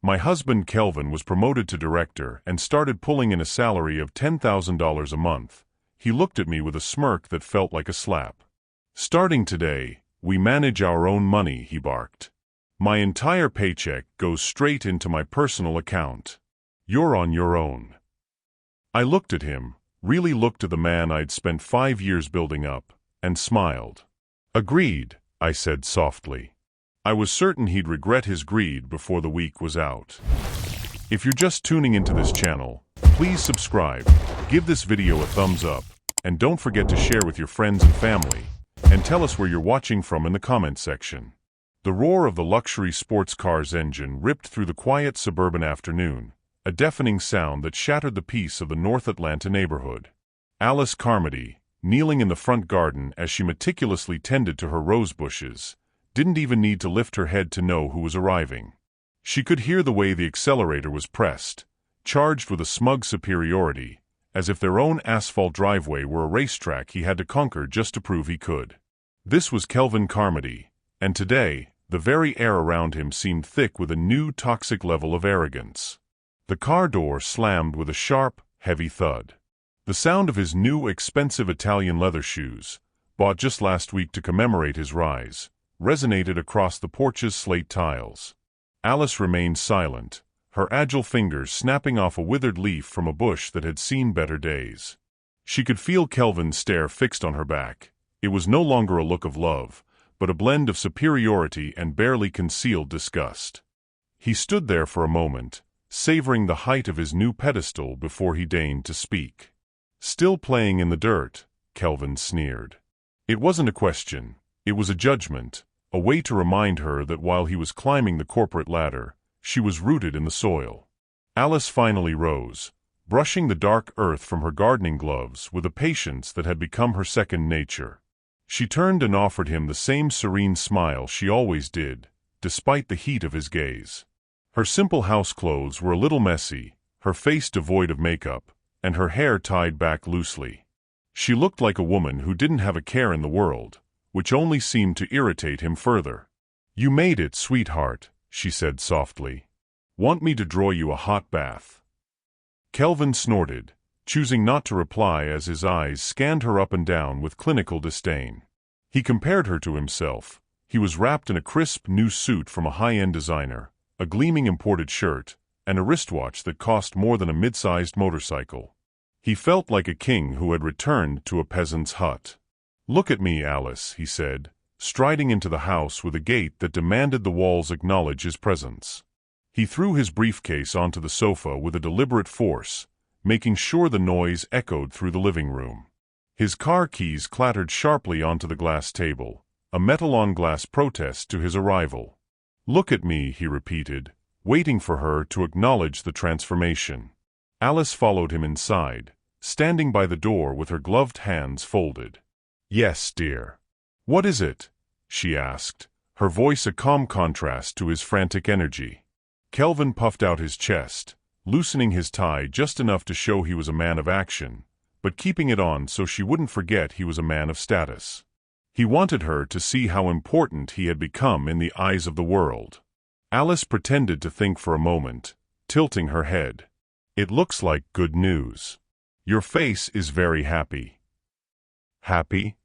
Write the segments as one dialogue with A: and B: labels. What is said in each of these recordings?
A: My husband Kelvin was promoted to director and started pulling in a salary of $10,000 a month. He looked at me with a smirk that felt like a slap. Starting today, we manage our own money, he barked. My entire paycheck goes straight into my personal account. You're on your own. I looked at him, really looked at the man I'd spent 5 years building up, and smiled. Agreed, I said softly. I was certain he'd regret his greed before the week was out. If you're just tuning into this channel, please subscribe, give this video a thumbs up, and don't forget to share with your friends and family, and tell us where you're watching from in the comment section. The roar of the luxury sports car's engine ripped through the quiet suburban afternoon, a deafening sound that shattered the peace of the North Atlanta neighborhood. Alice Carmody, kneeling in the front garden as she meticulously tended to her rose bushes, didn't even need to lift her head to know who was arriving. She could hear the way the accelerator was pressed, charged with a smug superiority, as if their own asphalt driveway were a racetrack he had to conquer just to prove he could. This was Kelvin Carmody, and today, the very air around him seemed thick with a new toxic level of arrogance. The car door slammed with a sharp, heavy thud. The sound of his new expensive Italian leather shoes, bought just last week to commemorate his rise, resonated across the porch's slate tiles. Alice remained silent, her agile fingers snapping off a withered leaf from a bush that had seen better days. She could feel Kelvin's stare fixed on her back. It was no longer a look of love, but a blend of superiority and barely concealed disgust. He stood there for a moment, savoring the height of his new pedestal before he deigned to speak. Still playing in the dirt, Kelvin sneered. It wasn't a question, it was a judgment, a way to remind her that while he was climbing the corporate ladder, she was rooted in the soil. Alice finally rose, brushing the dark earth from her gardening gloves with a patience that had become her second nature. She turned and offered him the same serene smile she always did, despite the heat of his gaze. Her simple house clothes were a little messy, her face devoid of makeup, and her hair tied back loosely. She looked like a woman who didn't have a care in the world, which only seemed to irritate him further. "You made it, sweetheart," she said softly. "Want me to draw you a hot bath?" Kelvin snorted, choosing not to reply as his eyes scanned her up and down with clinical disdain. He compared her to himself. He was wrapped in a crisp new suit from a high-end designer, a gleaming imported shirt, and a wristwatch that cost more than a mid-sized motorcycle. He felt like a king who had returned to a peasant's hut. "Look at me, Alice," he said, striding into the house with a gait that demanded the walls acknowledge his presence. He threw his briefcase onto the sofa with a deliberate force, making sure the noise echoed through the living room. His car keys clattered sharply onto the glass table, a metal-on-glass protest to his arrival. "Look at me," he repeated, waiting for her to acknowledge the transformation. Alice followed him inside, standing by the door with her gloved hands folded. "Yes, dear." "What is it?" she asked, her voice a calm contrast to his frantic energy. Kelvin puffed out his chest, loosening his tie just enough to show he was a man of action, but keeping it on so she wouldn't forget he was a man of status. He wanted her to see how important he had become in the eyes of the world. Alice pretended to think for a moment, tilting her head. "It looks like good news. Your face is very happy." "Happy?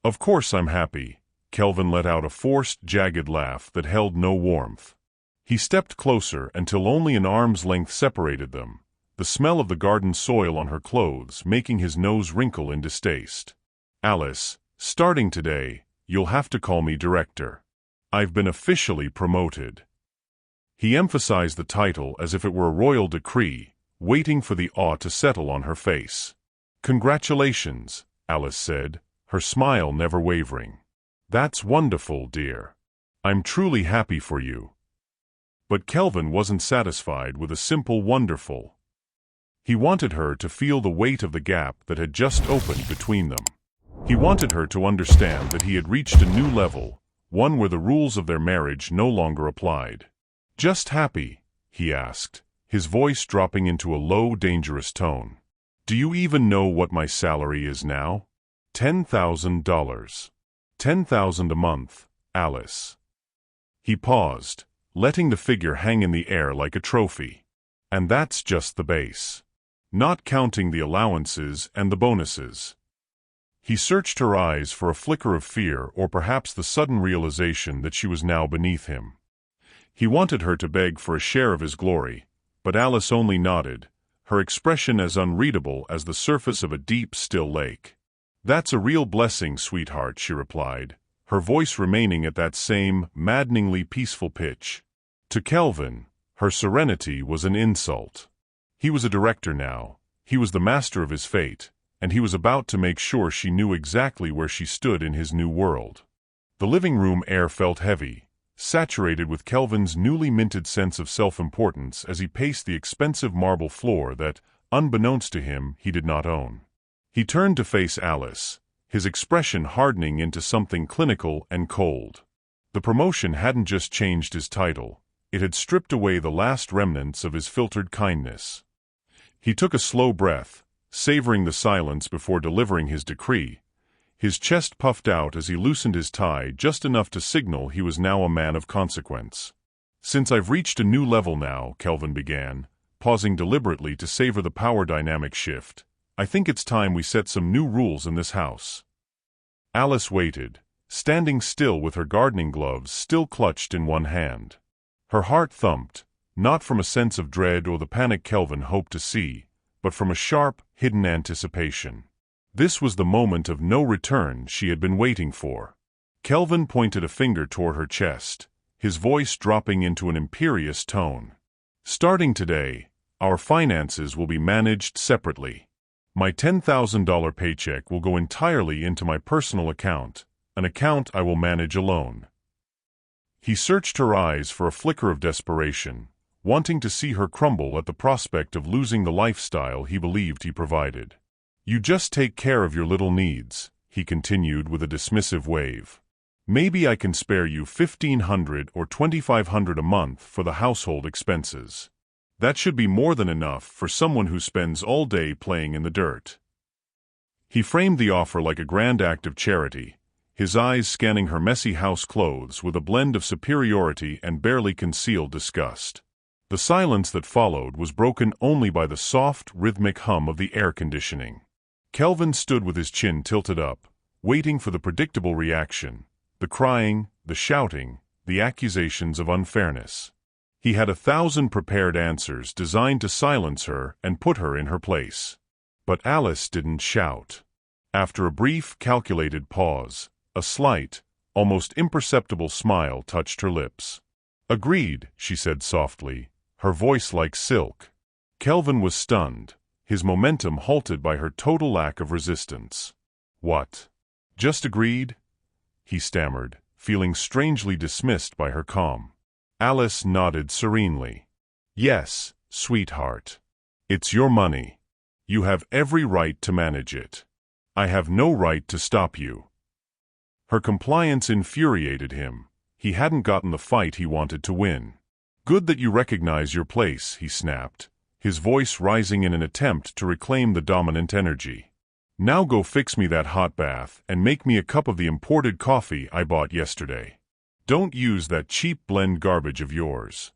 A: Of course I'm happy." Kelvin let out a forced, jagged laugh that held no warmth. He stepped closer until only an arm's length separated them, the smell of the garden soil on her clothes making his nose wrinkle in distaste. "Alice, starting today, you'll have to call me director. I've been officially promoted." He emphasized the title as if it were a royal decree, waiting for the awe to settle on her face. "Congratulations," Alice said, her smile never wavering. "That's wonderful, dear. I'm truly happy for you." But Kelvin wasn't satisfied with a simple wonderful. He wanted her to feel the weight of the gap that had just opened between them. He wanted her to understand that he had reached a new level, one where the rules of their marriage no longer applied. "Just happy?" he asked, his voice dropping into a low, dangerous tone. "Do you even know what my salary is now? $10,000. $10,000 a month, Alice." He paused, letting the figure hang in the air like a trophy. And that's just the base. Not counting the allowances and the bonuses. He searched her eyes for a flicker of fear or perhaps the sudden realization that she was now beneath him. He wanted her to beg for a share of his glory, but Alice only nodded, her expression as unreadable as the surface of a deep, still lake. "That's a real blessing, sweetheart," she replied, her voice remaining at that same, maddeningly peaceful pitch. To Kelvin, her serenity was an insult. He was a director now, he was the master of his fate, and he was about to make sure she knew exactly where she stood in his new world. The living room air felt heavy, saturated with Kelvin's newly minted sense of self-importance as he paced the expensive marble floor that, unbeknownst to him, he did not own. He turned to face Alice, his expression hardening into something clinical and cold. The promotion hadn't just changed his title, it had stripped away the last remnants of his filtered kindness. He took a slow breath, savoring the silence before delivering his decree. His chest puffed out as he loosened his tie just enough to signal he was now a man of consequence. "Since I've reached a new level now," Kelvin began, pausing deliberately to savor the power dynamic shift, "I think it's time we set some new rules in this house." Alice waited, standing still with her gardening gloves still clutched in one hand. Her heart thumped, not from a sense of dread or the panic Kelvin hoped to see, but from a sharp, hidden anticipation. This was the moment of no return she had been waiting for. Kelvin pointed a finger toward her chest, his voice dropping into an imperious tone. "Starting today, our finances will be managed separately. My $10,000 paycheck will go entirely into my personal account, an account I will manage alone." He searched her eyes for a flicker of desperation, wanting to see her crumble at the prospect of losing the lifestyle he believed he provided. "You just take care of your little needs," he continued with a dismissive wave. "Maybe I can spare you $1,500 or $2,500 a month for the household expenses. That should be more than enough for someone who spends all day playing in the dirt." He framed the offer like a grand act of charity, his eyes scanning her messy house clothes with a blend of superiority and barely concealed disgust. The silence that followed was broken only by the soft, rhythmic hum of the air conditioning. Kelvin stood with his chin tilted up, waiting for the predictable reaction, the crying, the shouting, the accusations of unfairness. He had 1,000 prepared answers designed to silence her and put her in her place. But Alice didn't shout. After a brief, calculated pause, a slight, almost imperceptible smile touched her lips. "Agreed," she said softly, her voice like silk. Kelvin was stunned, his momentum halted by her total lack of resistance. "What? Just agreed?" he stammered, feeling strangely dismissed by her calm. Alice nodded serenely. "Yes, sweetheart. It's your money. You have every right to manage it. I have no right to stop you." Her compliance infuriated him. He hadn't gotten the fight he wanted to win. "Good that you recognize your place," he snapped, his voice rising in an attempt to reclaim the dominant energy. "Now go fix me that hot bath and make me a cup of the imported coffee I bought yesterday. Don't use that cheap blend garbage of yours."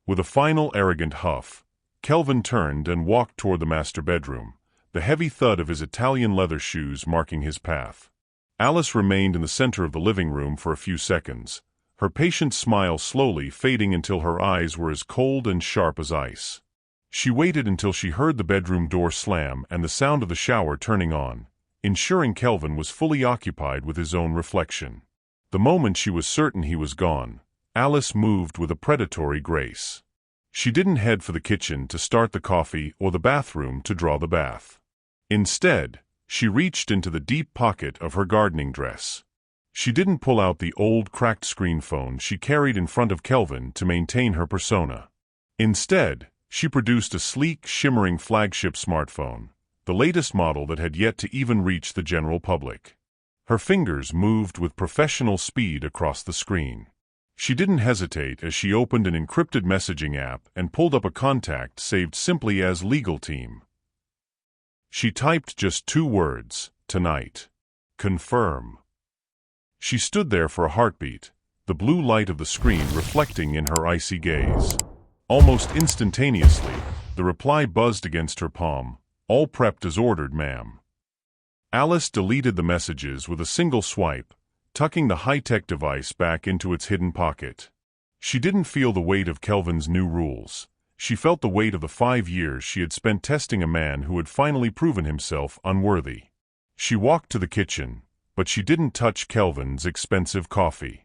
A: With a final arrogant huff, Kelvin turned and walked toward the master bedroom, the heavy thud of his Italian leather shoes marking his path. Alice remained in the center of the living room for a few seconds, her patient smile slowly fading until her eyes were as cold and sharp as ice. She waited until she heard the bedroom door slam and the sound of the shower turning on, ensuring Kelvin was fully occupied with his own reflection. The moment she was certain he was gone, Alice moved with a predatory grace. She didn't head for the kitchen to start the coffee or the bathroom to draw the bath. Instead, she reached into the deep pocket of her gardening dress. She didn't pull out the old cracked screen phone she carried in front of Kelvin to maintain her persona. Instead, she produced a sleek, shimmering flagship smartphone, the latest model that had yet to even reach the general public. Her fingers moved with professional speed across the screen. She didn't hesitate as she opened an encrypted messaging app and pulled up a contact saved simply as "legal team." She typed just 2 words, "Tonight. Confirm." She stood there for a heartbeat, the blue light of the screen reflecting in her icy gaze. Almost instantaneously, the reply buzzed against her palm. "All prepped as ordered, ma'am." Alice deleted the messages with a single swipe, tucking the high-tech device back into its hidden pocket. She didn't feel the weight of Kelvin's new rules. She felt the weight of the 5 years she had spent testing a man who had finally proven himself unworthy. She walked to the kitchen, but she didn't touch Kelvin's expensive coffee.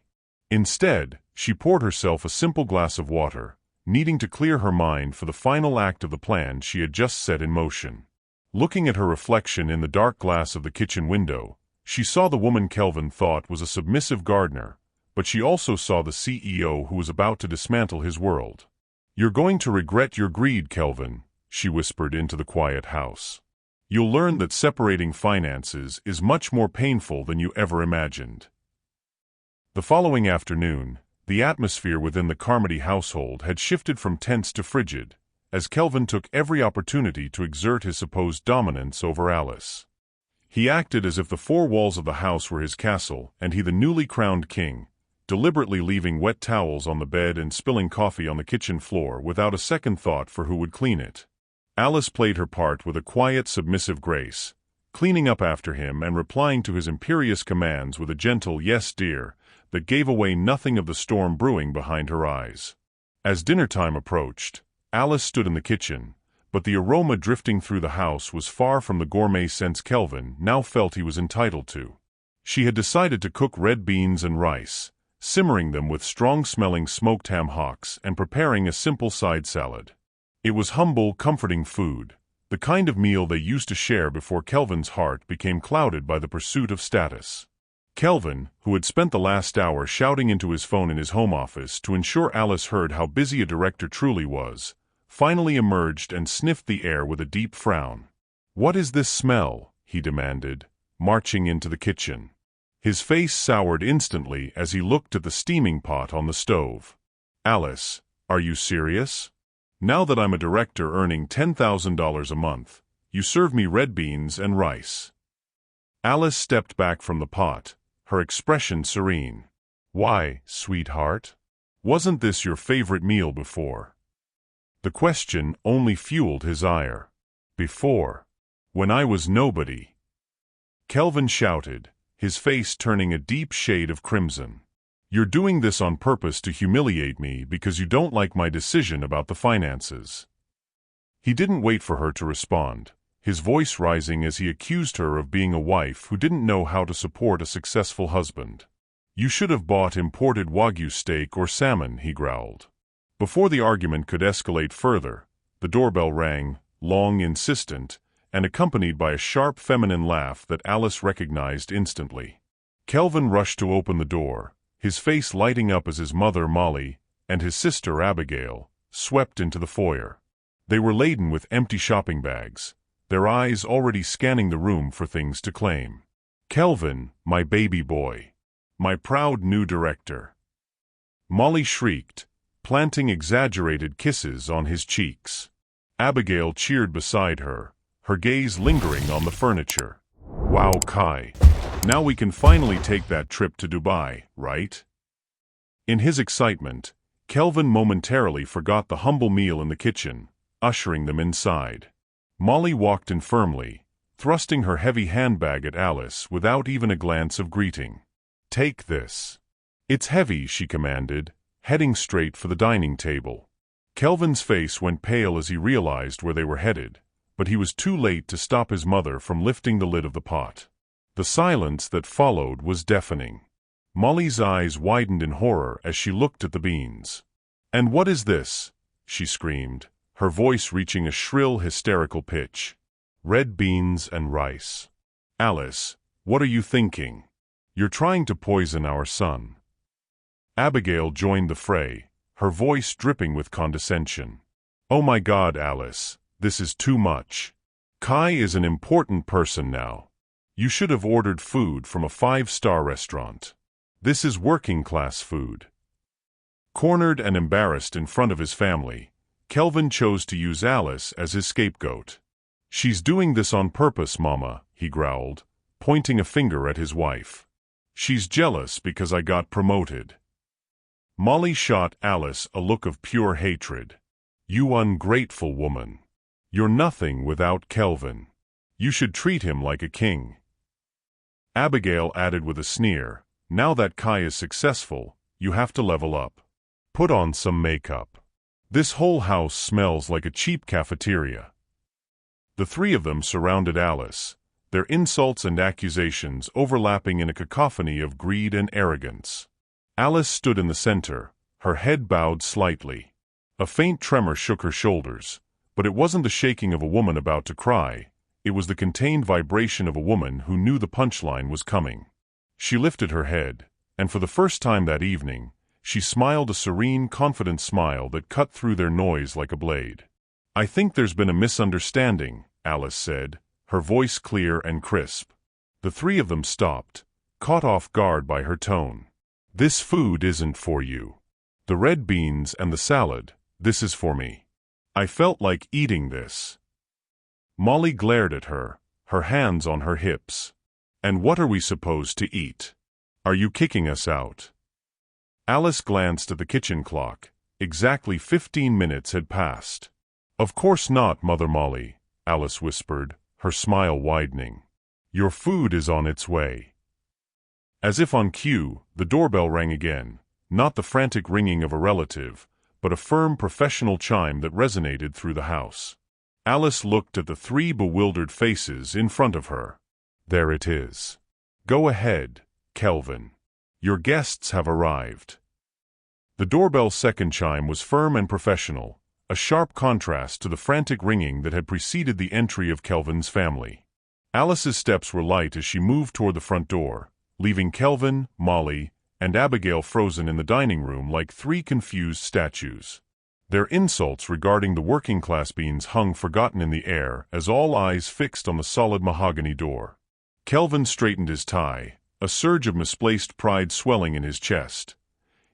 A: Instead, she poured herself a simple glass of water, needing to clear her mind for the final act of the plan she had just set in motion. Looking at her reflection in the dark glass of the kitchen window, she saw the woman Kelvin thought was a submissive gardener, but she also saw the CEO who was about to dismantle his world. "You're going to regret your greed, Kelvin," she whispered into the quiet house. "You'll learn that separating finances is much more painful than you ever imagined." The following afternoon, the atmosphere within the Carmody household had shifted from tense to frigid, as Kelvin took every opportunity to exert his supposed dominance over Alice. He acted as if the 4 walls of the house were his castle and he the newly crowned king, deliberately leaving wet towels on the bed and spilling coffee on the kitchen floor without a second thought for who would clean it. Alice played her part with a quiet, submissive grace, cleaning up after him and replying to his imperious commands with a gentle "yes, dear," that gave away nothing of the storm brewing behind her eyes. As dinner time approached, Alice stood in the kitchen, but the aroma drifting through the house was far from the gourmet sense Kelvin now felt he was entitled to. She had decided to cook red beans and rice, simmering them with strong-smelling smoked ham hocks and preparing a simple side salad. It was humble, comforting food, the kind of meal they used to share before Kelvin's heart became clouded by the pursuit of status. Kelvin, who had spent the last hour shouting into his phone in his home office to ensure Alice heard how busy a director truly was, finally emerged and sniffed the air with a deep frown. "What is this smell?" he demanded, marching into the kitchen. His face soured instantly as he looked at the steaming pot on the stove. "Alice, are you serious? Now that I'm a director earning $10,000 a month, you serve me red beans and rice." Alice stepped back from the pot, her expression serene. "Why, sweetheart? Wasn't this your favorite meal before?" The question only fueled his ire. "Before? When I was nobody?" Kelvin shouted, his face turning a deep shade of crimson. "You're doing this on purpose to humiliate me because you don't like my decision about the finances." He didn't wait for her to respond, his voice rising as he accused her of being a wife who didn't know how to support a successful husband. "You should have bought imported Wagyu steak or salmon," he growled. Before the argument could escalate further, the doorbell rang, long, insistent, and accompanied by a sharp feminine laugh that Alice recognized instantly. Kelvin rushed to open the door, his face lighting up as his mother, Molly, and his sister, Abigail, swept into the foyer. They were laden with empty shopping bags, their eyes already scanning the room for things to claim. "Kelvin, my baby boy. My proud new director." Molly shrieked, planting exaggerated kisses on his cheeks. Abigail cheered beside her, her gaze lingering on the furniture. "Wow, Kai. Now we can finally take that trip to Dubai, right?" In his excitement, Kelvin momentarily forgot the humble meal in the kitchen, ushering them inside. Molly walked in firmly, thrusting her heavy handbag at Alice without even a glance of greeting. "Take this." "It's heavy," she commanded, heading straight for the dining table. Kelvin's face went pale as he realized where they were headed, but he was too late to stop his mother from lifting the lid of the pot. The silence that followed was deafening. Molly's eyes widened in horror as she looked at the beans. "And what is this?" she screamed, her voice reaching a shrill, hysterical pitch. "Red beans and rice. Alice, what are you thinking? You're trying to poison our son." Abigail joined the fray, her voice dripping with condescension. "Oh my God, Alice, this is too much. Kai is an important person now. You should have ordered food from a 5-star restaurant. This is working-class food." Cornered and embarrassed in front of his family, Kelvin chose to use Alice as his scapegoat. "She's doing this on purpose, Mama," he growled, pointing a finger at his wife. "She's jealous because I got promoted." Molly shot Alice a look of pure hatred. "You ungrateful woman. You're nothing without Kelvin. You should treat him like a king." Abigail added with a sneer, "Now that Kai is successful, you have to level up. Put on some makeup. This whole house smells like a cheap cafeteria." The three of them surrounded Alice, their insults and accusations overlapping in a cacophony of greed and arrogance. Alice stood in the center, her head bowed slightly. A faint tremor shook her shoulders, but it wasn't the shaking of a woman about to cry. It was the contained vibration of a woman who knew the punchline was coming. She lifted her head, and for the first time that evening, she smiled a serene, confident smile that cut through their noise like a blade. "I think there's been a misunderstanding," Alice said, her voice clear and crisp. The three of them stopped, caught off guard by her tone. "This food isn't for you. The red beans and the salad, this is for me. I felt like eating this." Molly glared at her, her hands on her hips. "And what are we supposed to eat? Are you kicking us out?" Alice glanced at the kitchen clock. Exactly 15 minutes had passed. "Of course not, Mother Molly," Alice whispered, her smile widening. "Your food is on its way." As if on cue, the doorbell rang again, not the frantic ringing of a relative, but a firm professional chime that resonated through the house. Alice looked at the three bewildered faces in front of her. "There it is. Go ahead, Kelvin. Your guests have arrived." The doorbell's second chime was firm and professional, a sharp contrast to the frantic ringing that had preceded the entry of Kelvin's family. Alice's steps were light as she moved toward the front door, leaving Kelvin, Molly, and Abigail frozen in the dining room like three confused statues. Their insults regarding the working-class beans hung forgotten in the air as all eyes fixed on the solid mahogany door. Kelvin straightened his tie, a surge of misplaced pride swelling in his chest.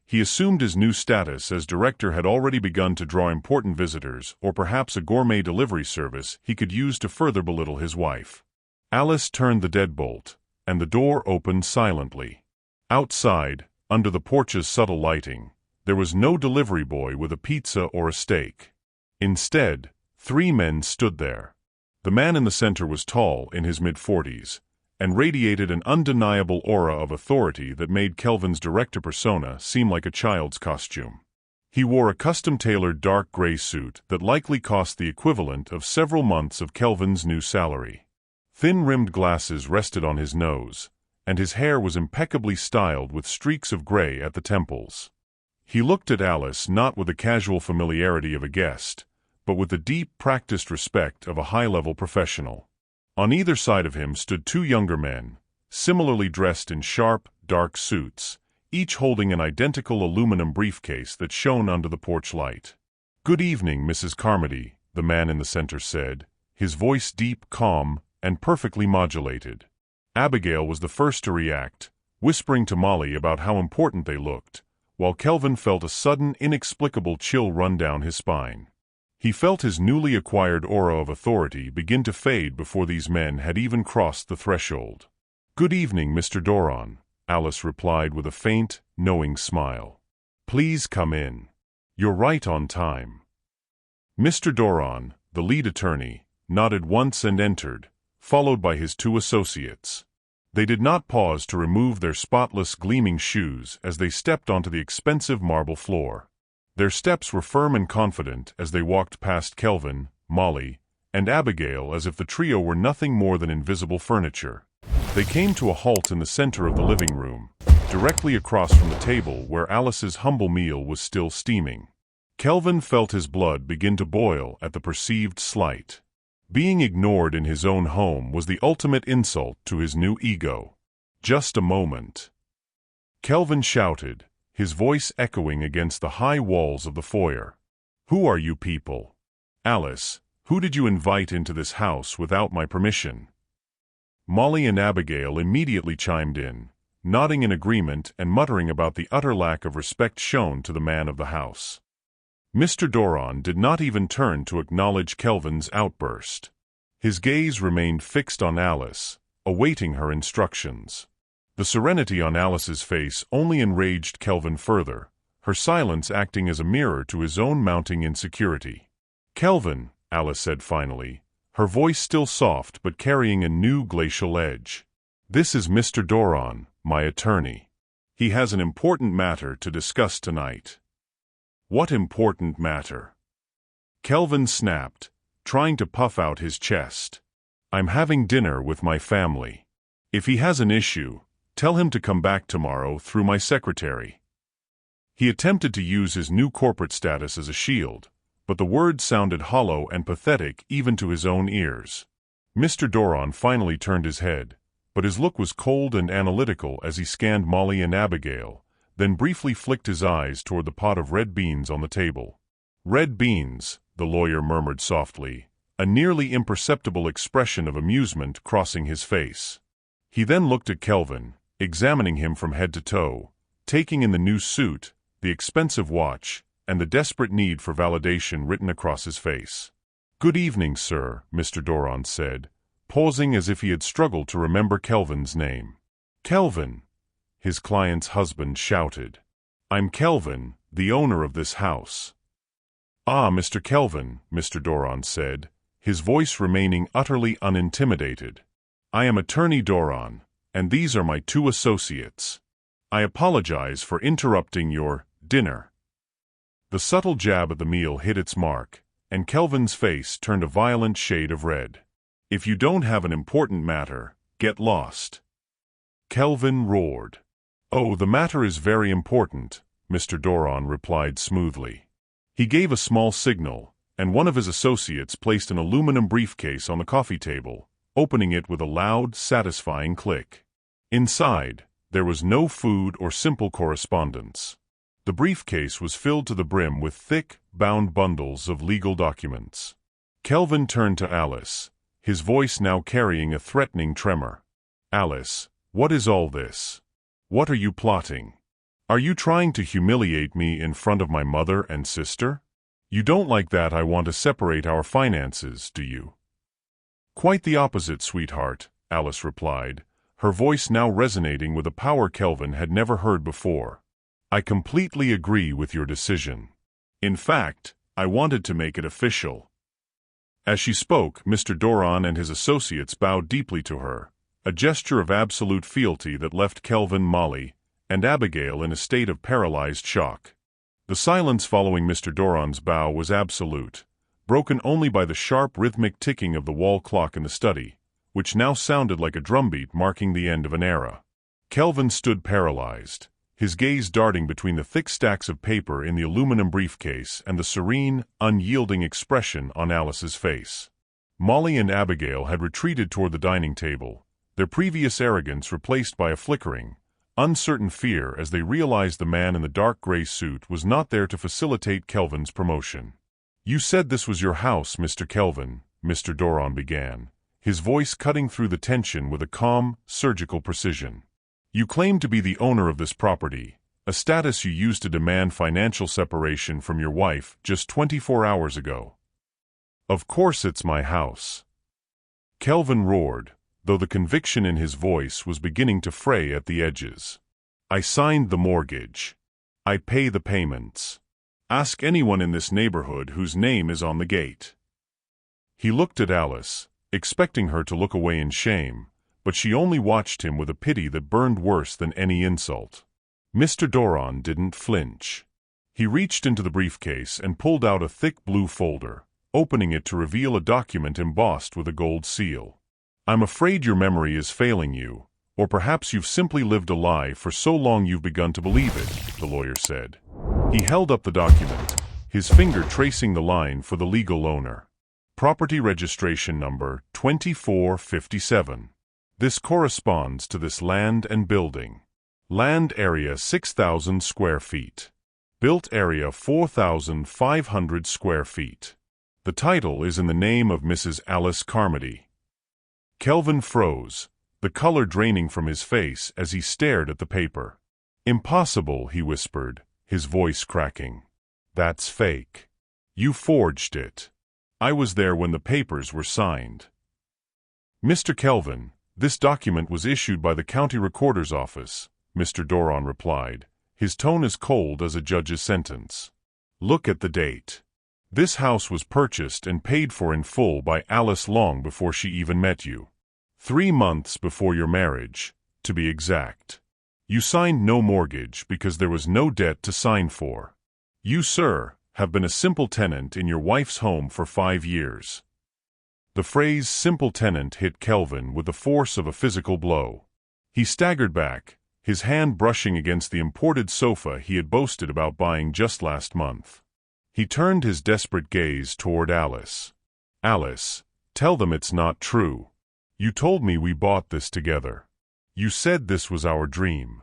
A: He assumed his new status as director had already begun to draw important visitors, or perhaps a gourmet delivery service he could use to further belittle his wife. Alice turned the deadbolt, and the door opened silently. Outside, under the porch's subtle lighting, there was no delivery boy with a pizza or a steak. Instead, three men stood there. The man in the center was tall, in his mid-40s, and radiated an undeniable aura of authority that made Kelvin's director persona seem like a child's costume. He wore a custom-tailored dark gray suit that likely cost the equivalent of several months of Kelvin's new salary. Thin-rimmed glasses rested on his nose, and his hair was impeccably styled with streaks of gray at the temples. He looked at Alice not with the casual familiarity of a guest, but with the deep, practiced respect of a high-level professional. On either side of him stood two younger men, similarly dressed in sharp, dark suits, each holding an identical aluminum briefcase that shone under the porch light. "Good evening, Mrs. Carmody," the man in the center said, his voice deep, calm, and perfectly modulated. Abigail was the first to react, whispering to Molly about how important they looked, while Kelvin felt a sudden, inexplicable chill run down his spine. He felt his newly acquired aura of authority begin to fade before these men had even crossed the threshold. "Good evening, Mr. Doran," Alice replied with a faint, knowing smile. "Please come in. You're right on time." Mr. Doran, the lead attorney, nodded once and entered, followed by his two associates. They did not pause to remove their spotless, gleaming shoes as they stepped onto the expensive marble floor. Their steps were firm and confident as they walked past Kelvin, Molly, and Abigail as if the trio were nothing more than invisible furniture. They came to a halt in the center of the living room, directly across from the table where Alice's humble meal was still steaming. Kelvin felt his blood begin to boil at the perceived slight. Being ignored in his own home was the ultimate insult to his new ego. "Just a moment," Kelvin shouted, his voice echoing against the high walls of the foyer. "Who are you people? Alice, who did you invite into this house without my permission?" Molly and Abigail immediately chimed in, nodding in agreement and muttering about the utter lack of respect shown to the man of the house. Mr. Doran did not even turn to acknowledge Kelvin's outburst. His gaze remained fixed on Alice, awaiting her instructions. The serenity on Alice's face only enraged Kelvin further, her silence acting as a mirror to his own mounting insecurity. "Kelvin," Alice said finally, her voice still soft but carrying a new glacial edge. "This is Mr. Doran, my attorney. He has an important matter to discuss tonight." "What important matter?" Kelvin snapped, trying to puff out his chest. "I'm having dinner with my family. If he has an issue, tell him to come back tomorrow through my secretary." He attempted to use his new corporate status as a shield, but the words sounded hollow and pathetic even to his own ears. Mr. Doran finally turned his head, but his look was cold and analytical as he scanned Molly and Abigail, then briefly flicked his eyes toward the pot of red beans on the table. "Red beans," the lawyer murmured softly, a nearly imperceptible expression of amusement crossing his face. He then looked at Kelvin, examining him from head to toe, taking in the new suit, the expensive watch, and the desperate need for validation written across his face. "Good evening, sir," Mr. Doran said, pausing as if he had struggled to remember Kelvin's name. "Kelvin," his client's husband shouted. "I'm Kelvin, the owner of this house." "Ah, Mr. Kelvin," Mr. Doran said, his voice remaining utterly unintimidated. "I am Attorney Doran, and these are my two associates. I apologize for interrupting your dinner." The subtle jab at the meal hit its mark, and Kelvin's face turned a violent shade of red. "If you don't have an important matter, get lost." Kelvin roared. "Oh, the matter is very important," Mr. Doran replied smoothly. He gave a small signal, and one of his associates placed an aluminum briefcase on the coffee table, opening it with a loud, satisfying click. Inside, there was no food or simple correspondence. The briefcase was filled to the brim with thick, bound bundles of legal documents. Kelvin turned to Alice, his voice now carrying a threatening tremor. "Alice, what is all this? What are you plotting? Are you trying to humiliate me in front of my mother and sister? You don't like that I want to separate our finances, do you?" "Quite the opposite, sweetheart," Alice replied, her voice now resonating with a power Kelvin had never heard before. "I completely agree with your decision. In fact, I wanted to make it official." As she spoke, Mr. Doran and his associates bowed deeply to her, a gesture of absolute fealty that left Kelvin, Molly, and Abigail in a state of paralyzed shock. The silence following Mr. Doran's bow was absolute, broken only by the sharp rhythmic ticking of the wall clock in the study, which now sounded like a drumbeat marking the end of an era. Kelvin stood paralyzed, his gaze darting between the thick stacks of paper in the aluminum briefcase and the serene, unyielding expression on Alice's face. Molly and Abigail had retreated toward the dining table, their previous arrogance replaced by a flickering, uncertain fear as they realized the man in the dark gray suit was not there to facilitate Kelvin's promotion. "You said this was your house, Mr. Kelvin," Mr. Doran began, his voice cutting through the tension with a calm, surgical precision. "You claim to be the owner of this property, a status you used to demand financial separation from your wife just 24 hours ago." "Of course it's my house," Kelvin roared, though the conviction in his voice was beginning to fray at the edges. "I signed the mortgage. I pay the payments. Ask anyone in this neighborhood whose name is on the gate." He looked at Alice, expecting her to look away in shame, but she only watched him with a pity that burned worse than any insult. Mr. Doran didn't flinch. He reached into the briefcase and pulled out a thick blue folder, opening it to reveal a document embossed with a gold seal. "I'm afraid your memory is failing you, or perhaps you've simply lived a lie for so long you've begun to believe it," the lawyer said. He held up the document, his finger tracing the line for the legal owner. "Property registration number 2457. This corresponds to this land and building. Land area 6,000 square feet. Built area 4,500 square feet. The title is in the name of Mrs. Alice Carmody." Kelvin froze, the color draining from his face as he stared at the paper. "Impossible," he whispered, his voice cracking. "That's fake. You forged it. I was there when the papers were signed." "Mr. Kelvin, this document was issued by the county recorder's office," Mr. Doran replied, his tone as cold as a judge's sentence. Look at the date. This house was purchased and paid for in full by Alice long before she even met you. 3 months before your marriage, to be exact. You signed no mortgage because there was no debt to sign for. You, sir, have been a simple tenant in your wife's home for 5 years. The phrase simple tenant hit Kelvin with the force of a physical blow. He staggered back, his hand brushing against the imported sofa he had boasted about buying just last month. He turned his desperate gaze toward Alice. Alice, tell them it's not true. You told me we bought this together. You said this was our dream.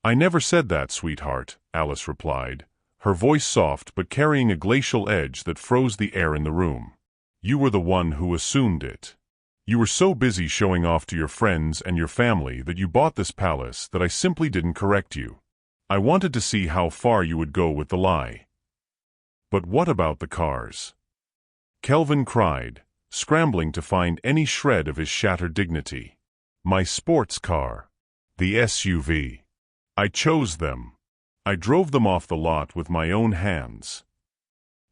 A: I never said that, sweetheart, Alice replied, her voice soft but carrying a glacial edge that froze the air in the room. You were the one who assumed it. You were so busy showing off to your friends and your family that you bought this palace that I simply didn't correct you. I wanted to see how far you would go with the lie. But what about the cars? Kelvin cried, scrambling to find any shred of his shattered dignity. My sports car. The SUV. I chose them. I drove them off the lot with my own hands.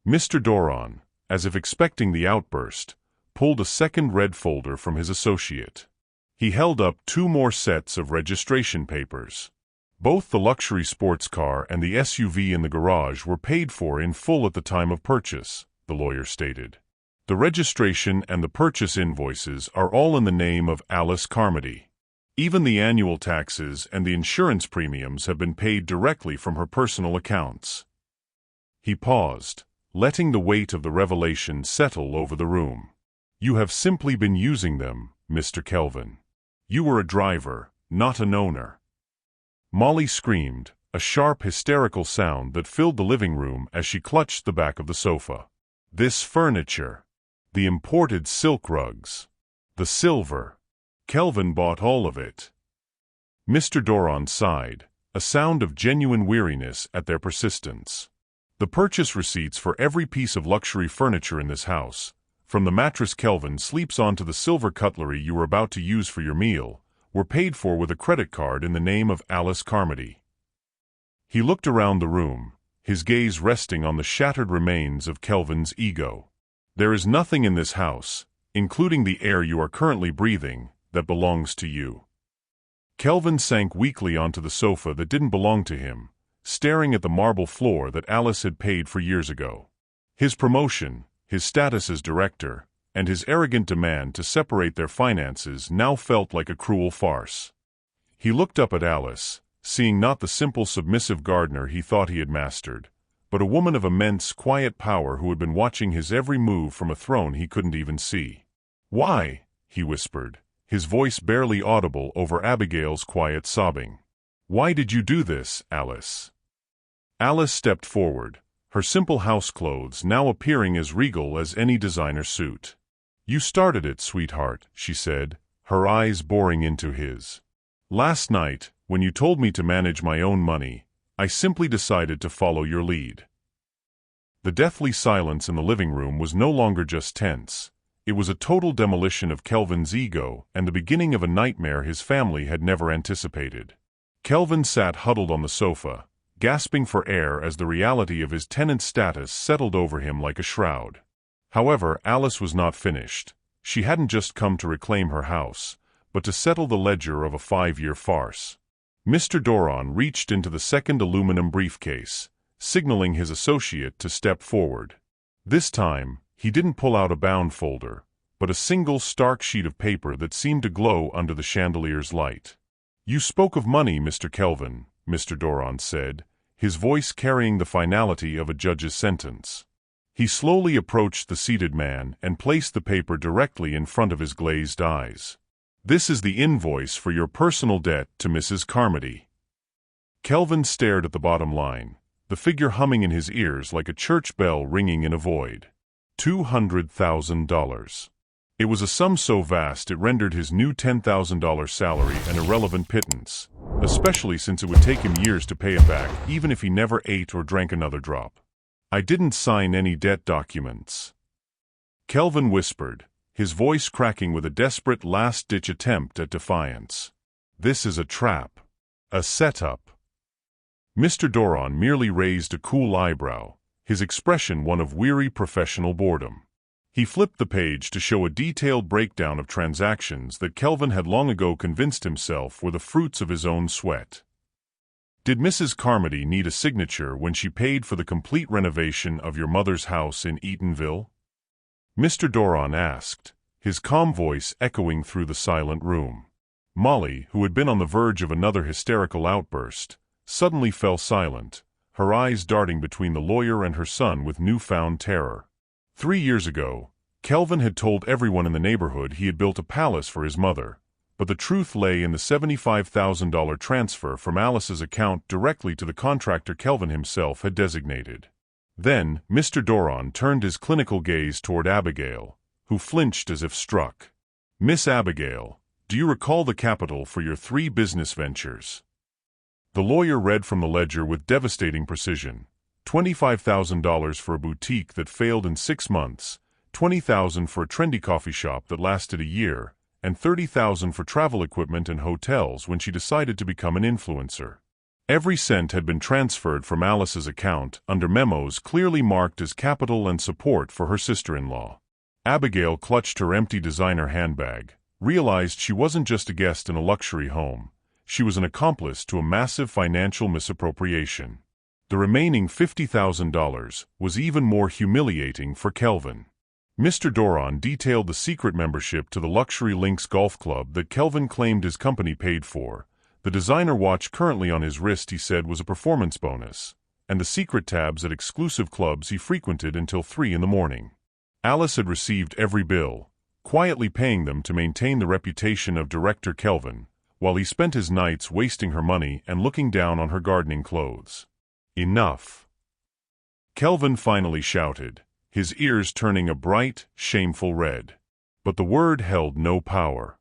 A: Mr. Doron, as if expecting the outburst, pulled a second red folder from his associate. He held up 2 more sets of registration papers. Both the luxury sports car and the SUV in the garage were paid for in full at the time of purchase, the lawyer stated. The registration and the purchase invoices are all in the name of Alice Carmody. Even the annual taxes and the insurance premiums have been paid directly from her personal accounts. He paused, letting the weight of the revelation settle over the room. You have simply been using them, Mr. Kelvin. You were a driver, not an owner. Molly screamed, a sharp, hysterical sound that filled the living room as she clutched the back of the sofa. This furniture. The imported silk rugs. The silver. Kelvin bought all of it. Mr. Doron sighed, a sound of genuine weariness at their persistence. The purchase receipts for every piece of luxury furniture in this house, from the mattress Kelvin sleeps on to the silver cutlery you were about to use for your meal, were paid for with a credit card in the name of Alice Carmody. He looked around the room, his gaze resting on the shattered remains of Kelvin's ego. There is nothing in this house, including the air you are currently breathing, that belongs to you. Kelvin sank weakly onto the sofa that didn't belong to him, staring at the marble floor that Alice had paid for years ago. His promotion, his status as director, and his arrogant demand to separate their finances now felt like a cruel farce. He looked up at Alice, seeing not the simple submissive gardener he thought he had mastered, but a woman of immense, quiet power who had been watching his every move from a throne he couldn't even see. "Why?" he whispered, his voice barely audible over Abigail's quiet sobbing. "Why did you do this, Alice?" Alice stepped forward, her simple house clothes now appearing as regal as any designer suit. "You started it, sweetheart," she said, her eyes boring into his. "Last night, when you told me to manage my own money, I simply decided to follow your lead." The deathly silence in the living room was no longer just tense. It was a total demolition of Kelvin's ego and the beginning of a nightmare his family had never anticipated. Kelvin sat huddled on the sofa, gasping for air as the reality of his tenant's status settled over him like a shroud. However, Alice was not finished. She hadn't just come to reclaim her house, but to settle the ledger of a 5-year farce. Mr. Doron reached into the second aluminum briefcase, signaling his associate to step forward. This time, he didn't pull out a bound folder, but a single stark sheet of paper that seemed to glow under the chandelier's light. "You spoke of money, Mr. Kelvin," Mr. Doron said, his voice carrying the finality of a judge's sentence. He slowly approached the seated man and placed the paper directly in front of his glazed eyes. "This is the invoice for your personal debt to Mrs. Carmody." Kelvin stared at the bottom line, the figure humming in his ears like a church bell ringing in a void. $200,000. It was a sum so vast it rendered his new $10,000 salary an irrelevant pittance, especially since it would take him years to pay it back even if he never ate or drank another drop. "I didn't sign any debt documents," Kelvin whispered, his voice cracking with a desperate last-ditch attempt at defiance. "This is a trap. A setup." Mr. Doron merely raised a cool eyebrow, his expression one of weary professional boredom. He flipped the page to show a detailed breakdown of transactions that Kelvin had long ago convinced himself were the fruits of his own sweat. Did Mrs. Carmody need a signature when she paid for the complete renovation of your mother's house in Eatonville? Mr. Doron asked, his calm voice echoing through the silent room. Molly, who had been on the verge of another hysterical outburst, suddenly fell silent, her eyes darting between the lawyer and her son with newfound terror. 3 years ago, Kelvin had told everyone in the neighborhood he had built a palace for his mother, but the truth lay in the $75,000 transfer from Alice's account directly to the contractor Kelvin himself had designated. Then, Mr. Doron turned his clinical gaze toward Abigail, who flinched as if struck. Miss Abigail, do you recall the capital for your 3 business ventures? The lawyer read from the ledger with devastating precision. $25,000 for a boutique that failed in 6 months, $20,000 for a trendy coffee shop that lasted a year, and $30,000 for travel equipment and hotels when she decided to become an influencer. Every cent had been transferred from Alice's account under memos clearly marked as capital and support for her sister-in-law. Abigail clutched her empty designer handbag, realized she wasn't just a guest in a luxury home. She was an accomplice to a massive financial misappropriation. The remaining $50,000 was even more humiliating for Kelvin. Mr. Doron detailed the secret membership to the Luxury Links Golf Club that Kelvin claimed his company paid for. The designer watch currently on his wrist he said was a performance bonus, and the secret tabs at exclusive clubs he frequented until 3 in the morning. Alice had received every bill, quietly paying them to maintain the reputation of Director Kelvin, while he spent his nights wasting her money and looking down on her gardening clothes. Enough! Kelvin finally shouted, his ears turning a bright, shameful red. But the word held no power.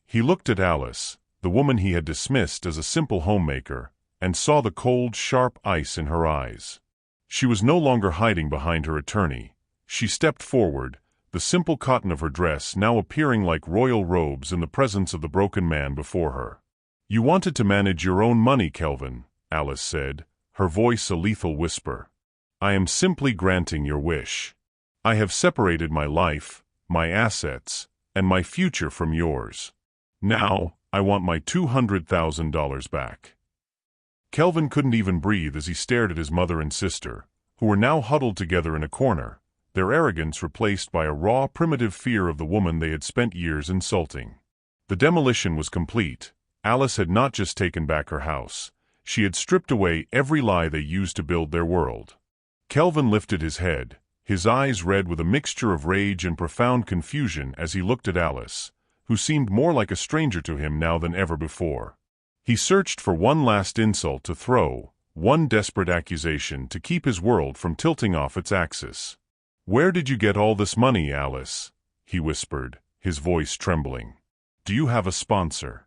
A: He looked at Alice, the woman he had dismissed as a simple homemaker, and saw the cold, sharp ice in her eyes. She was no longer hiding behind her attorney. She stepped forward, the simple cotton of her dress now appearing like royal robes in the presence of the broken man before her. "You wanted to manage your own money, Kelvin," Alice said, her voice a lethal whisper. "I am simply granting your wish. I have separated my life, my assets, and my future from yours. Now, I want my $200,000 back." Kelvin couldn't even breathe as he stared at his mother and sister, who were now huddled together in a corner, their arrogance replaced by a raw, primitive fear of the woman they had spent years insulting. The demolition was complete. Alice had not just taken back her house. She had stripped away every lie they used to build their world. Kelvin lifted his head, his eyes red with a mixture of rage and profound confusion as he looked at Alice, who seemed more like a stranger to him now than ever before. He searched for one last insult to throw, one desperate accusation to keep his world from tilting off its axis. "Where did you get all this money, Alice?" he whispered, his voice trembling. "Do you have a sponsor?"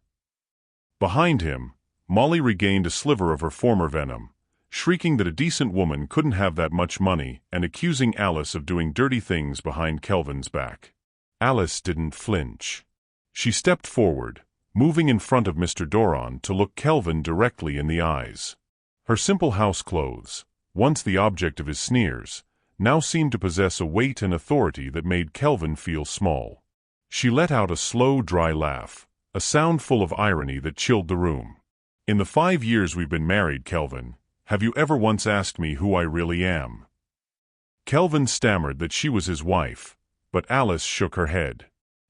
A: Behind him, Molly regained a sliver of her former venom, shrieking that a decent woman couldn't have that much money and accusing Alice of doing dirty things behind Kelvin's back. Alice didn't flinch. She stepped forward, moving in front of Mr. Doron to look Kelvin directly in the eyes. Her simple house clothes, once the object of his sneers, now seemed to possess a weight and authority that made Kelvin feel small. She let out a slow, dry laugh, a sound full of irony that chilled the room. "In the 5 years we've been married, Kelvin, have you ever once asked me who I really am?" Kelvin stammered that she was his wife, but Alice shook her head.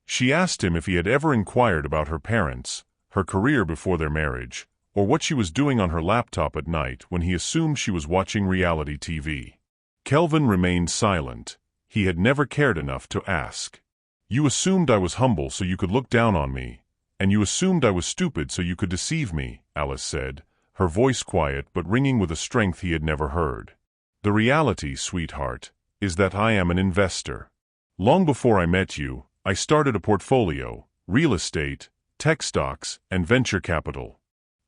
A: She asked him if he had ever inquired about her parents, her career before their marriage, or what she was doing on her laptop at night when he assumed she was watching reality TV. Kelvin remained silent. He had never cared enough to ask. "You assumed I was humble so you could look down on me, and you assumed I was stupid so you could deceive me," Alice said, her voice quiet but ringing with a strength he had never heard. "The reality, sweetheart, is that I am an investor. Long before I met you, I started a portfolio, real estate, tech stocks, and venture capital.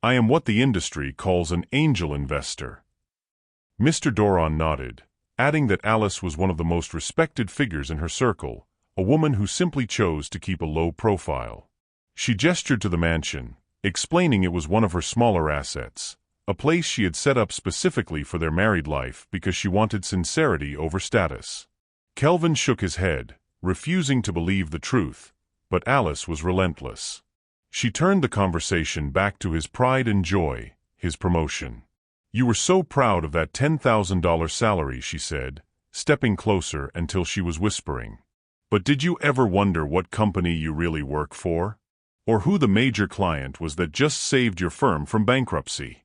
A: I am what the industry calls an angel investor." Mr. Doron nodded, adding that Alice was one of the most respected figures in her circle, a woman who simply chose to keep a low profile. She gestured to the mansion, explaining it was one of her smaller assets, a place she had set up specifically for their married life because she wanted sincerity over status. Kelvin shook his head, refusing to believe the truth, but Alice was relentless. She turned the conversation back to his pride and joy, his promotion. "You were so proud of that $10,000 salary," she said, stepping closer until she was whispering. "But did you ever wonder what company you really work for? Or who the major client was that just saved your firm from bankruptcy?"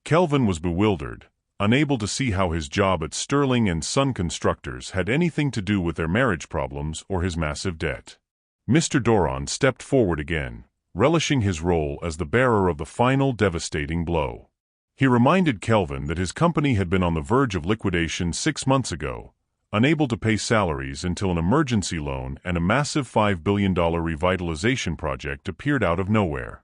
A: Kelvin was bewildered, unable to see how his job at Sterling and Son Constructors had anything to do with their marriage problems or his massive debt. Mr. Doran stepped forward again, relishing his role as the bearer of the final devastating blow. He reminded Kelvin that his company had been on the verge of liquidation 6 months ago, unable to pay salaries until an emergency loan and a massive $5 billion revitalization project appeared out of nowhere.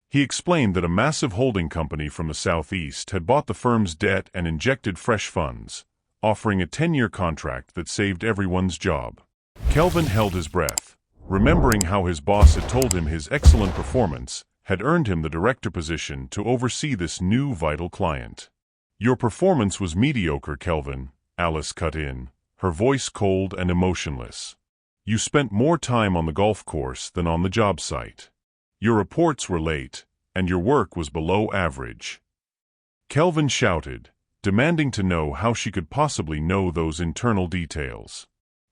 A: He explained that a massive holding company from the Southeast had bought the firm's debt and injected fresh funds, offering a 10-year contract that saved everyone's job. Kelvin held his breath, remembering how his boss had told him his excellent performance had earned him the director position to oversee this new vital client. "Your performance was mediocre, Kelvin," Alice cut in, her voice cold and emotionless. "You spent more time on the golf course than on the job site. Your reports were late, and your work was below average." Kelvin shouted, demanding to know how she could possibly know those internal details.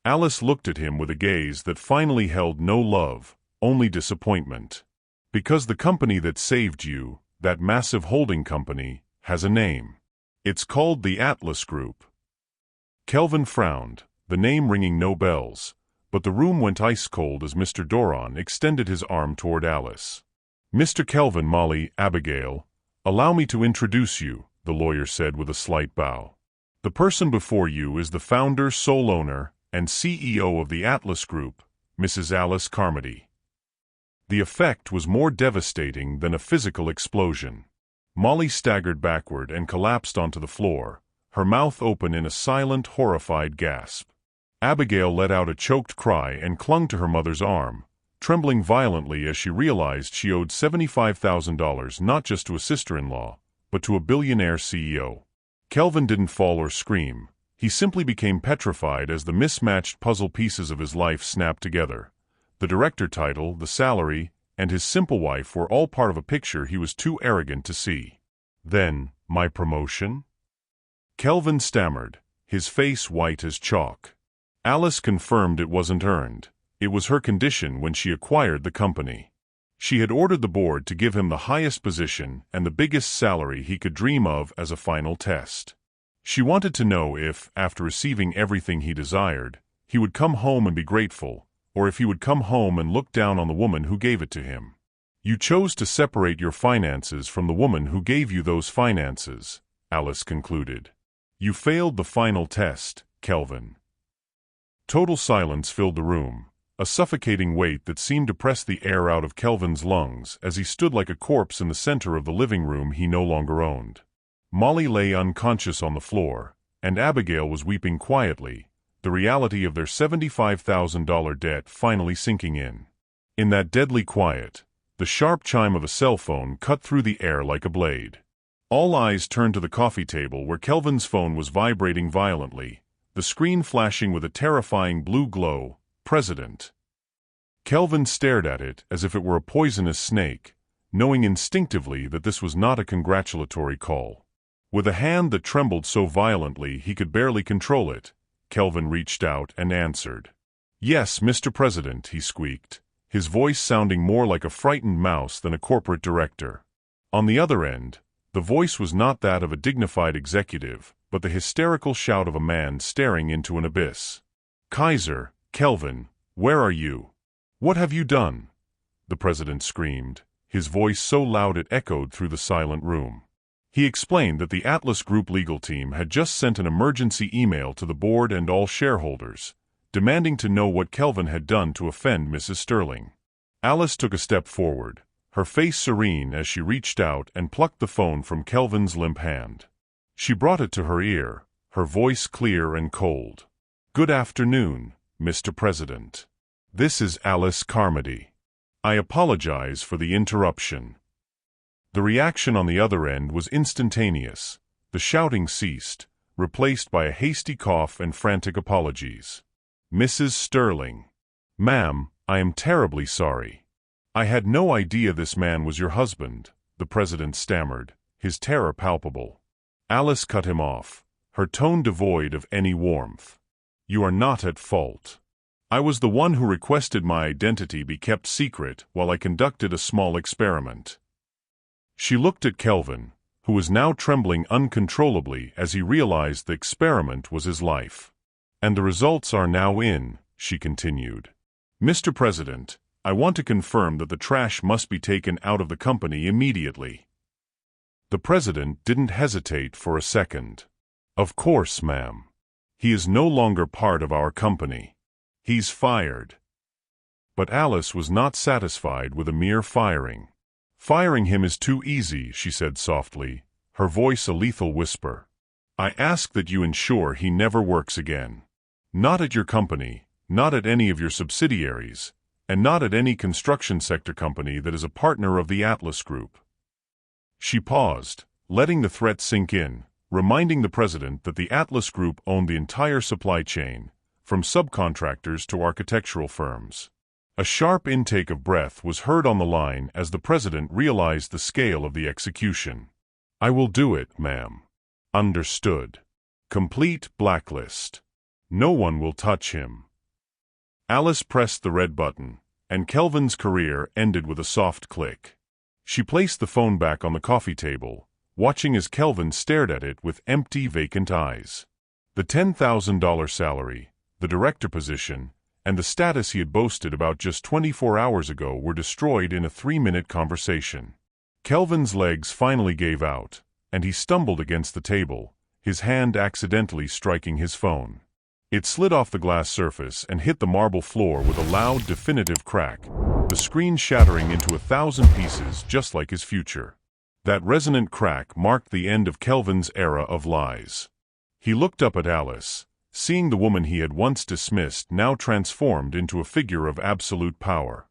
A: Alice looked at him with a gaze that finally held no love, only disappointment. "Because the company that saved you, that massive holding company, has a name. It's called the Atlas Group." Kelvin frowned, the name ringing no bells, but the room went ice-cold as Mr. Doran extended his arm toward Alice. "Mr. Kelvin, Molly, Abigail, allow me to introduce you," the lawyer said with a slight bow. "The person before you is the founder, sole owner, and CEO of the Atlas Group, Mrs. Alice Carmody." The effect was more devastating than a physical explosion. Molly staggered backward and collapsed onto the floor, her mouth open in a silent, horrified gasp. Abigail let out a choked cry and clung to her mother's arm, trembling violently as she realized she owed $75,000 not just to a sister-in-law, but to a billionaire CEO. Kelvin didn't fall or scream. He simply became petrified as the mismatched puzzle pieces of his life snapped together. The director title, the salary, and his simple wife were all part of a picture he was too arrogant to see. "Then, my promotion?" Kelvin stammered, his face white as chalk. Alice confirmed it wasn't earned. It was her condition when she acquired the company. She had ordered the board to give him the highest position and the biggest salary he could dream of as a final test. She wanted to know if, after receiving everything he desired, he would come home and be grateful, or if he would come home and look down on the woman who gave it to him. "You chose to separate your finances from the woman who gave you those finances," Alice concluded. "You failed the final test, Kelvin." Total silence filled the room, a suffocating weight that seemed to press the air out of Kelvin's lungs as he stood like a corpse in the center of the living room he no longer owned. Molly lay unconscious on the floor, and Abigail was weeping quietly, the reality of their $75,000 debt finally sinking in. In that deadly quiet, the sharp chime of a cell phone cut through the air like a blade. All eyes turned to the coffee table where Kelvin's phone was vibrating violently, the screen flashing with a terrifying blue glow. "President." Kelvin stared at it as if it were a poisonous snake, knowing instinctively that this was not a congratulatory call. With a hand that trembled so violently he could barely control it, Kelvin reached out and answered. "Yes, Mr. President," he squeaked, his voice sounding more like a frightened mouse than a corporate director. On the other end, the voice was not that of a dignified executive, but the hysterical shout of a man staring into an abyss. "Kaiser, Kelvin, where are you? What have you done?" the president screamed, his voice so loud it echoed through the silent room. He explained that the Atlas Group legal team had just sent an emergency email to the board and all shareholders, demanding to know what Kelvin had done to offend Mrs. Sterling. Alice took a step forward, her face serene as she reached out and plucked the phone from Kelvin's limp hand. She brought it to her ear, her voice clear and cold. "Good afternoon, Mr. President. This is Alice Carmody. I apologize for the interruption." The reaction on the other end was instantaneous. The shouting ceased, replaced by a hasty cough and frantic apologies. "Mrs. Sterling. Ma'am, I am terribly sorry. I had no idea this man was your husband," the president stammered, his terror palpable. Alice cut him off, her tone devoid of any warmth. "You are not at fault. I was the one who requested my identity be kept secret while I conducted a small experiment." She looked at Kelvin, who was now trembling uncontrollably as he realized the experiment was his life. "And the results are now in," she continued. "Mr. President, I want to confirm that the trash must be taken out of the company immediately." The president didn't hesitate for a second. "Of course, ma'am. He is no longer part of our company. He's fired." But Alice was not satisfied with a mere firing. "Firing him is too easy," she said softly, her voice a lethal whisper. "I ask that you ensure he never works again. Not at your company, not at any of your subsidiaries, and not at any construction sector company that is a partner of the Atlas Group." She paused, letting the threat sink in, reminding the president that the Atlas Group owned the entire supply chain, from subcontractors to architectural firms. A sharp intake of breath was heard on the line as the president realized the scale of the execution. "I will do it, ma'am." "Understood. Complete blacklist. No one will touch him." Alice pressed the red button, and Kelvin's career ended with a soft click. She placed the phone back on the coffee table, watching as Kelvin stared at it with empty, vacant eyes. The $10,000 salary, the director position, and the status he had boasted about just 24 hours ago were destroyed in a 3-minute conversation. Kelvin's legs finally gave out, and he stumbled against the table, his hand accidentally striking his phone. It slid off the glass surface and hit the marble floor with a loud, definitive crack, the screen shattering into 1,000 pieces just like his future. That resonant crack marked the end of Kelvin's era of lies. He looked up at Alice, seeing the woman he had once dismissed now transformed into a figure of absolute power.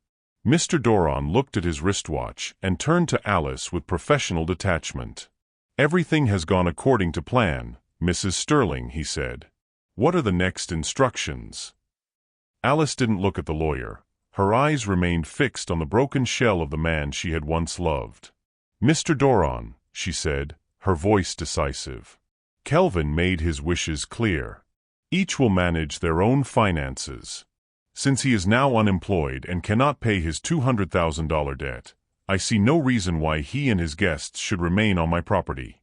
A: Mr. Doron looked at his wristwatch and turned to Alice with professional detachment. "Everything has gone according to plan, Mrs. Sterling," he said. "What are the next instructions?" Alice didn't look at the lawyer. Her eyes remained fixed on the broken shell of the man she had once loved. "Mr. Doron," she said, her voice decisive. Kelvin made his wishes clear. Each will manage their own finances. Since he is now unemployed and cannot pay his $200,000 debt, I see no reason why he and his guests should remain on my property.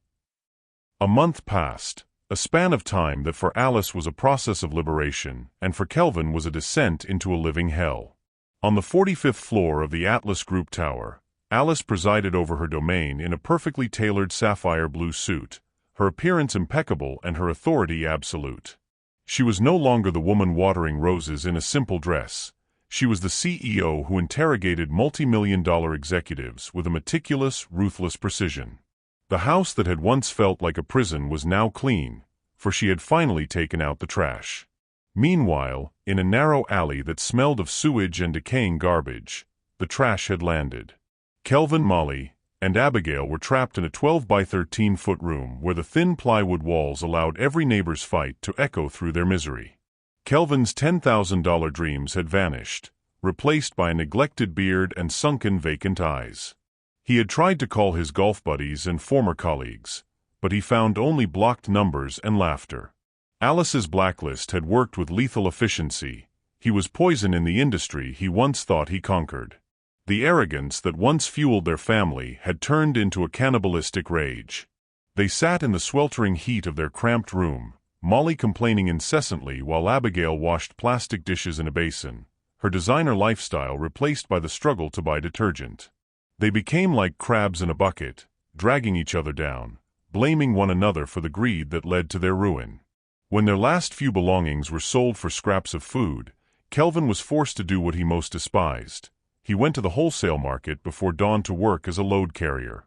A: A month passed, a span of time that for Alice was a process of liberation, and for Kelvin was a descent into a living hell. On the 45th floor of the Atlas Group Tower, Alice presided over her domain in a perfectly tailored sapphire blue suit, her appearance impeccable and her authority absolute. She was no longer the woman watering roses in a simple dress. She was the CEO who interrogated multi-million-dollar executives with a meticulous, ruthless precision. The house that had once felt like a prison was now clean, for she had finally taken out the trash. Meanwhile, in a narrow alley that smelled of sewage and decaying garbage, the trash had landed. Kelvin, Molly, and Abigail were trapped in a 12 by 13-foot room where the thin plywood walls allowed every neighbor's fight to echo through their misery. Kelvin's $10,000 dreams had vanished, replaced by a neglected beard and sunken vacant eyes. He had tried to call his golf buddies and former colleagues, but he found only blocked numbers and laughter. Alice's blacklist had worked with lethal efficiency. He was poison in the industry he once thought he conquered. The arrogance that once fueled their family had turned into a cannibalistic rage. They sat in the sweltering heat of their cramped room, Molly complaining incessantly while Abigail washed plastic dishes in a basin, her designer lifestyle replaced by the struggle to buy detergent. They became like crabs in a bucket, dragging each other down, blaming one another for the greed that led to their ruin. When their last few belongings were sold for scraps of food, Kelvin was forced to do what he most despised. He went to the wholesale market before dawn to work as a load carrier.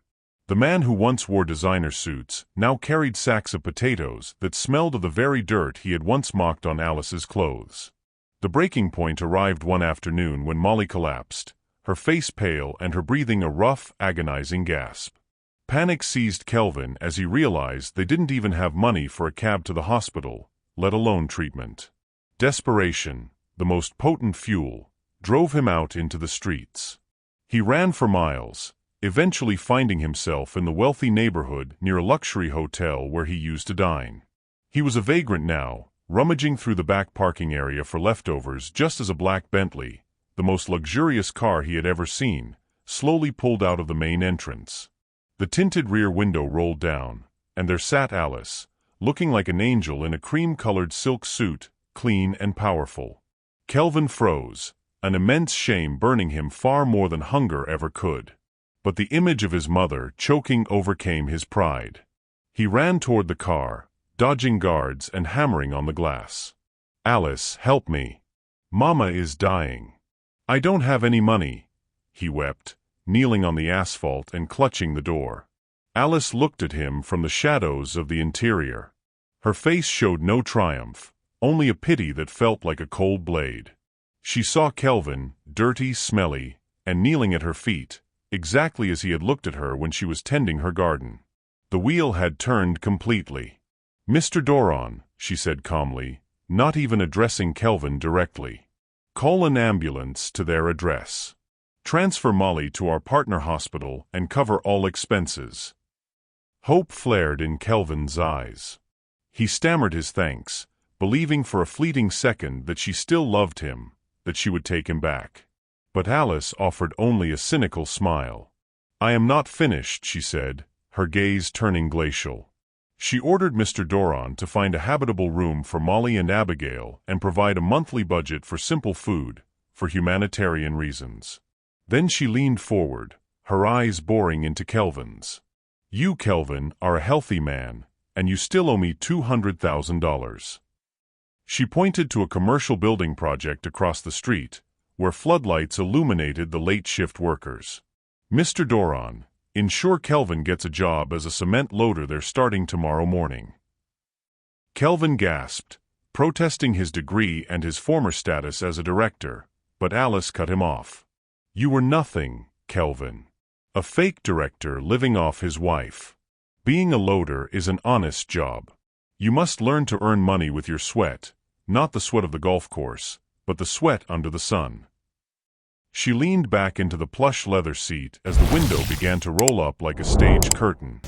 A: The man who once wore designer suits now carried sacks of potatoes that smelled of the very dirt he had once mocked on Alice's clothes. The breaking point arrived one afternoon when Molly collapsed, her face pale and her breathing a rough, agonizing gasp. Panic seized Kelvin as he realized they didn't even have money for a cab to the hospital, let alone treatment. Desperation, the most potent fuel, drove him out into the streets. He ran for miles, eventually finding himself in the wealthy neighborhood near a luxury hotel where he used to dine. He was a vagrant now, rummaging through the back parking area for leftovers just as a black Bentley, the most luxurious car he had ever seen, slowly pulled out of the main entrance. The tinted rear window rolled down, and there sat Alice, looking like an angel in a cream-colored silk suit, clean and powerful. Kelvin froze, an immense shame burning him far more than hunger ever could. But the image of his mother choking overcame his pride. He ran toward the car, dodging guards and hammering on the glass. "Alice, help me. Mama is dying. I don't have any money," he wept, kneeling on the asphalt and clutching the door. Alice looked at him from the shadows of the interior. Her face showed no triumph, only a pity that felt like a cold blade. She saw Kelvin, dirty, smelly, and kneeling at her feet, exactly as he had looked at her when she was tending her garden. The wheel had turned completely. "Mr. Doron," she said calmly, not even addressing Kelvin directly. "Call an ambulance to their address. Transfer Molly to our partner hospital and cover all expenses." Hope flared in Kelvin's eyes. He stammered his thanks, believing for a fleeting second that she still loved him, that she would take him back. But Alice offered only a cynical smile. "I am not finished," she said, her gaze turning glacial. She ordered Mr. Doron to find a habitable room for Molly and Abigail and provide a monthly budget for simple food, for humanitarian reasons. Then she leaned forward, her eyes boring into Kelvin's. "You, Kelvin, are a healthy man, and you still owe me $200,000. She pointed to a commercial building project across the street, where floodlights illuminated the late-shift workers. "Mr. Doron, ensure Kelvin gets a job as a cement loader there starting tomorrow morning." Kelvin gasped, protesting his degree and his former status as a director, but Alice cut him off. "You were nothing, Kelvin. A fake director living off his wife. Being a loader is an honest job. You must learn to earn money with your sweat, not the sweat of the golf course, but the sweat under the sun." She leaned back into the plush leather seat as the window began to roll up like a stage curtain.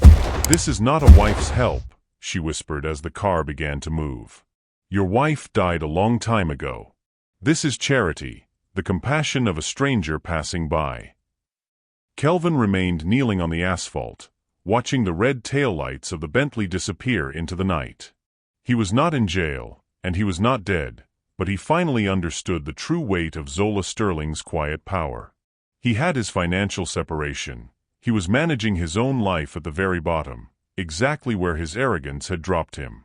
A: "This is not a wife's help," she whispered as the car began to move. "Your wife died a long time ago. This is charity, the compassion of a stranger passing by." Kelvin remained kneeling on the asphalt, watching the red taillights of the Bentley disappear into the night. He was not in jail, and he was not dead, but he finally understood the true weight of Zola Sterling's quiet power. He had his financial separation. He was managing his own life at the very bottom, exactly where his arrogance had dropped him.